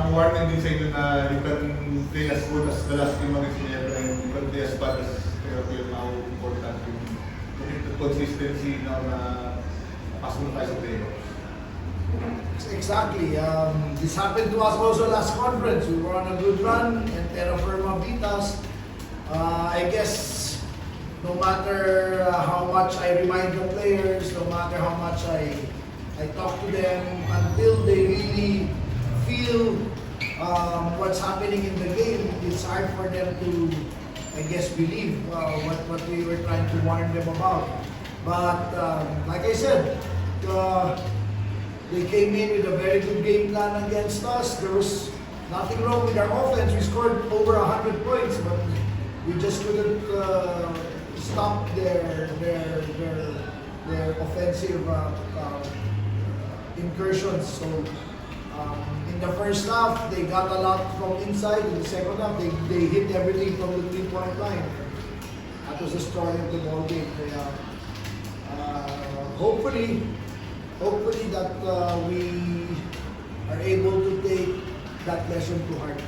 parang warning din sa inyo na you can play as good as the last game against Ginebra and you can play as bad as Fairfield. How important yung consistency na pasok na tayo sa playoffs. Exactly. This happened to us also last conference. We were on a good run and Terra Firma beat us. I guess no matter how much I remind the players, no matter how much I talk to them, until they really feel what's happening in the game, it's hard for them to, I guess, believe what we were trying to warn them about. But like I said, they came in with a very good game plan against us. There was nothing wrong with our offense. We scored over 100 points, but we just couldn't stop their offensive incursions. So in the first half, they got a lot from inside. In the second half, they hit everything from the 3-point line. That was the story of the ball game. Hopefully that we are able to take that lesson to heart.